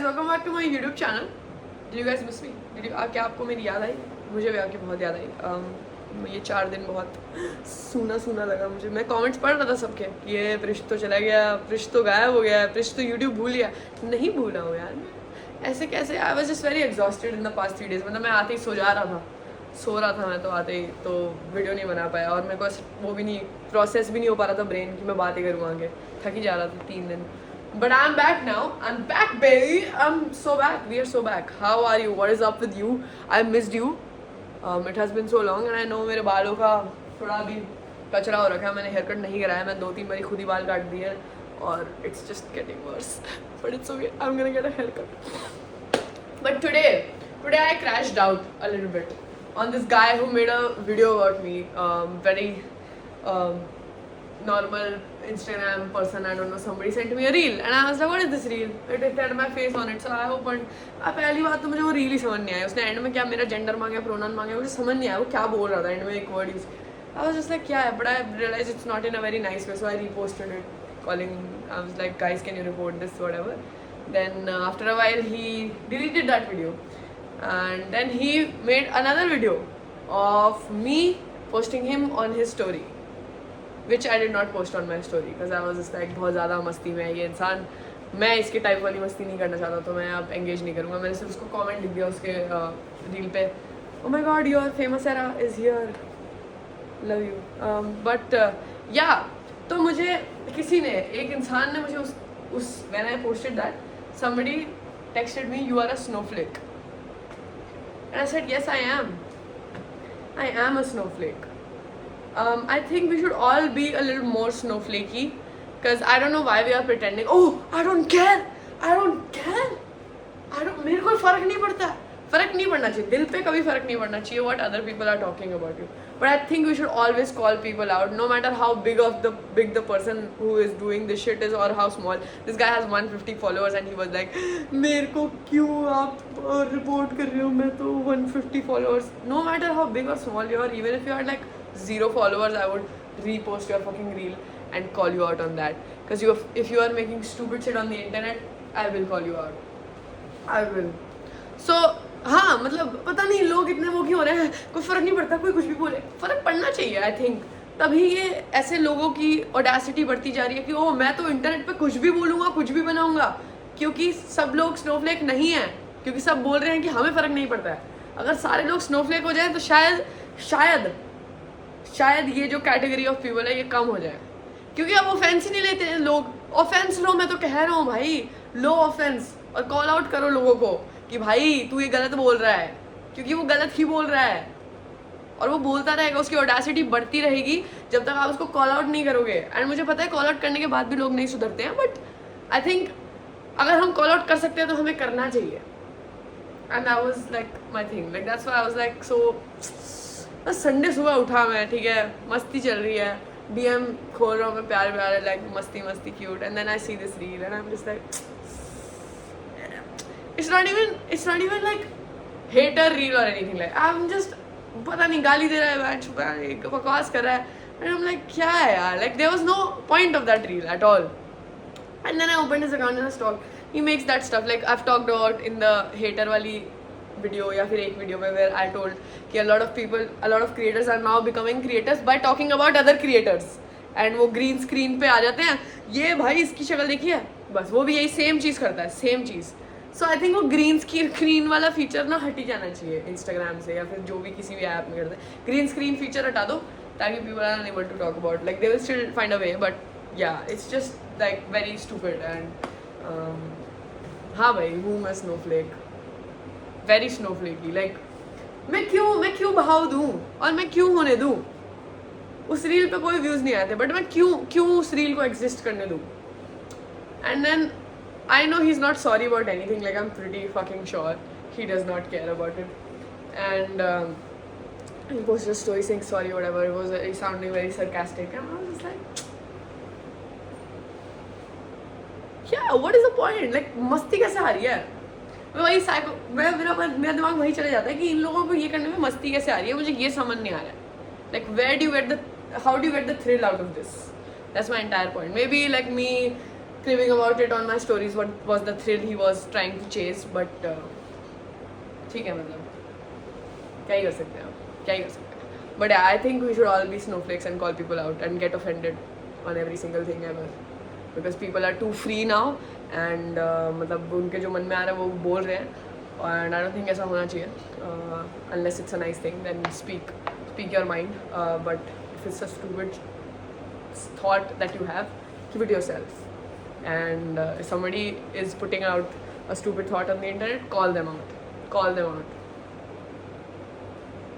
Welcome back to my YouTube channel. Did you guys miss me? क्या आपको मेरी याद आई? मुझे भी आपकी बहुत याद आई। ये 4 दिन बहुत सूना सूना लगा मुझे। मैं कमेंट्स पढ़ रहा था सबके, ये पृष्ठ तो चला गया, पृष्ठ तो गायब हो गया, पृष्ठ तो यूट्यूब भूल गया। नहीं भूला हूँ यार, ऐसे कैसे? I was just very exhausted in the past 3 days। मतलब मैं आते ही सो रहा था मैं तो आते ही, तो वीडियो नहीं बना पाया। और मेरे को वो भी नहीं, प्रोसेस भी नहीं हो पा रहा था ब्रेन की मैं बातें करूँ आगे। थक ही जा रहा था 3 दिन। But I'm back now. I'm back, baby. I'm so back. We are so back. How are you? What is up with you? I missed you. It has been so long, and I know मेरे बालों का थोड़ा अभी कचरा हो रखा है। मैंने हेयर कट नहीं कराया, मैं 2-3 बारी खुद ही बाल काट दिए और it's just getting worse. But it's okay. I'm gonna get a haircut. But today I crashed out a little bit on this guy who made a video about me. Very normal Instagram person, I don't know, somebody sent me a reel and I was like, what is this reel? It had my face on it, so I opened. पहली बात तो मुझे वो reel ही समझ नहीं आया। उसने and में क्या मेरा जेंडर मांगा, प्रोनाउन मांगा, मुझे समझ नहीं आया वो क्या बोल रहा था। एंड में एक word use, I was just like क्या है, but I realized it's not in a very nice way, so I reposted it calling, I was like, guys, can you report this, whatever. Then after a while he deleted that video and then he made another video of me posting him on his story, which I did not post on my story because I was just like बहुत ज़्यादा मस्ती में है ये इंसान, मैं इसके type वाली मस्ती नहीं करना चाहता, तो मैं अब एंगेज नहीं करूँगा। मैंने सिर्फ उसको कमेंट लिख दिया उसके रील पे, oh my god, your famous era is here, love you. But yeah, तो मुझे किसी ने, एक इंसान ने मुझे उस when I posted that, somebody texted me, you are a snowflake, and I said yes, I am a snowflake. I think we should all be a little more snowflakey because I don't know why we are pretending. Oh, I don't care. मेरे को फर्क नहीं पड़ता। फर्क नहीं पड़ना चाहिए, दिल पे कभी फर्क नहीं पड़ना चाहिए what other people are talking about you. But I think we should always call people out, no matter how big the person who is doing this shit is or how small. This guy has 150 followers and he was like, मेरे को क्यों आप report कर रहे हो, मैं तो 150 followers. No matter how big or small you are, even if you are like 0 followers, I would repost your fucking reel and call you out on that. Because if you are making stupid shit on the internet, I will call you out. I will. So हाँ, मतलब पता नहीं लोग इतने वो क्यों हो रहे हैं, कोई फर्क नहीं पड़ता, कोई कुछ भी बोले। फर्क पड़ना चाहिए आई थिंक, तभी ये ऐसे लोगों की ऑडेसिटी बढ़ती जा रही है कि ओ मैं तो इंटरनेट पे कुछ भी बोलूँगा, कुछ भी बनाऊँगा, क्योंकि सब लोग स्नोफ्लेक नहीं हैं, क्योंकि सब बोल रहे हैं कि हमें फ़र्क नहीं पड़ता है। अगर सारे लोग स्नोफ्लेक हो जाएं तो शायद ये जो कैटेगरी ऑफ पीपल है ये कम हो जाए, क्योंकि अब ऑफेंस ही नहीं लेते हैं लोग। ऑफेंस लो, मैं तो कह रहा हूँ भाई, लो ऑफेंस और कॉल आउट करो लोगों को कि भाई तू ये गलत बोल रहा है, क्योंकि वो गलत ही बोल रहा है और वो बोलता रहेगा, उसकी ऑडेसिटी बढ़ती रहेगी जब तक आप उसको कॉल आउट नहीं करोगे। एंड मुझे पता है कॉल आउट करने के बाद भी लोग नहीं सुधरते हैं, बट आई थिंक अगर हम कॉल आउट कर सकते हैं तो हमें करना चाहिए। And that was like my thing, like that's why I was like so. बस संडे सुबह उठा मैं, ठीक है, मस्ती चल रही है, DM खोल रहा हूँ मैं, प्यारे लाइक मस्ती cute, and then I see this reel and I am just like, it's not even like hater reel or anything, like I'm just पता नहीं गाली दे रहा है, छुपा बकवास कर रहा है, and I'm like क्या है यार, like there was no point of that reel at all. And then I opened his account and I stalked. He makes that stuff like I've talked about in the hater वाली video या फिर एक video में where I told कि a lot of creators are now becoming creators by talking about other creators, and वो green screen पे आ जाते हैं, ये भाई इसकी शक्ल देखी है, बस वो भी यही सेम चीज़ करता है, same cheese. So I think वो ग्रीन स्क्रीन वाला फीचर ना हट ही जाना चाहिए इंस्टाग्राम से या फिर जो भी किसी भी ऐप में करते हैं। ग्रीन स्क्रीन फीचर हटा दो ताकि people are unable to talk about, like they will still find a way, but yeah it's just like very stupid. And हाँ भाई, हूँ मैं स्नोफ्लेक, वेरी स्नोफ्लेकी। लाइक मैं क्यों बहाव दूँ और मैं क्यों होने दूँ? उस रील पे कोई व्यूज़ नहीं आए थे, बट मैं क्यों उस रील को एग्जिस्ट करने दूँ? And then I know he's not sorry about anything, like I'm pretty fucking sure he does not care about it. And he posted a story saying sorry, whatever. It was sounding very sarcastic, and I was just like, yeah, what is the point? Like मस्ती कैसे आ रही है? मेरा दिमाग वही चले जाता है कि इन लोगों को ये करने में मस्ती कैसे आ रही है, मुझे ये समझ नहीं आ रहा है। Like how do you get the thrill out of this? That's my entire point. Maybe like me cribbing about it on my stories. What was the thrill he was trying to chase? But ठीक है मतलब क्या ही कर सकते हैं आप, क्या ही कर सकते हैं. But yeah, I think we should all be snowflakes and call people out and get offended on every single thing ever, because people are too free now and मतलब उनके जो मन में आ रहा है वो बोल रहे हैं, and I don't think ऐसा होना चाहिए unless it's a nice thing. Then speak your mind, but if it's a stupid thought that you have, keep it yourself. And if somebody is putting out a stupid thought on the internet, call them out.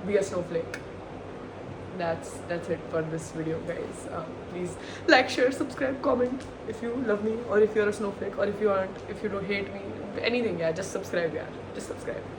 Be a snowflake. That's it for this video, guys. Please like, share, subscribe, comment if you love me, or if you're a snowflake, or if you aren't, if you don't hate me, anything. Yeah, just subscribe. Yeah, just subscribe.